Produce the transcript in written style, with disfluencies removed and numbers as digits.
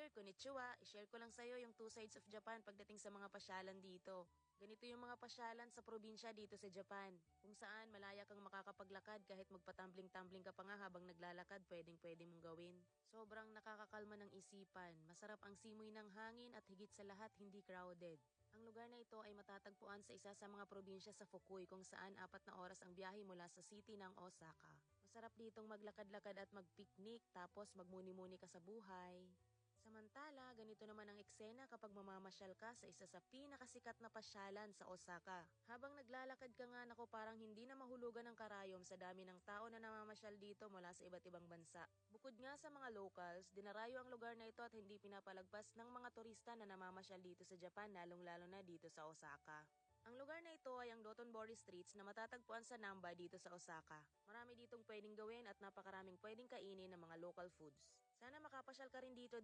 Sir, konnichiwa. I-share ko lang sa'yo yung two sides of Japan pagdating sa mga pasyalan dito. Ganito yung mga pasyalan sa probinsya dito sa Japan, kung saan malaya kang makakapaglakad kahit magpatumbling-tumbling ka pa nga habang naglalakad, pwedeng-pwede mong gawin. Sobrang nakakakalma ng isipan, masarap ang simoy ng hangin at higit sa lahat hindi crowded. Ang lugar na ito ay matatagpuan sa isa sa mga probinsya sa Fukui kung saan 4 na oras ang biyahe mula sa city ng Osaka. Masarap ditong maglakad-lakad at magpiknik tapos magmuni-muni ka sa buhay. Samantala, ganito naman ang eksena kapag mamamasyal ka sa isa sa pinakasikat na pasyalan sa Osaka. Habang naglalakad ka nga nako parang hindi na mahulugan ng karayom sa dami ng tao na namamasyal dito mula sa iba't ibang bansa. Bukod nga sa mga locals, dinarayo ang lugar na ito at hindi pinapalagpas ng mga turista na namamasyal dito sa Japan lalong-lalo na dito sa Osaka. Ang lugar na ito ay ang Dotonbori Streets na matatagpuan sa Namba dito sa Osaka. Marami ditong pwedeng gawin at napakaraming pwedeng kainin ng mga local foods. Sana makapasyal ka rin dito.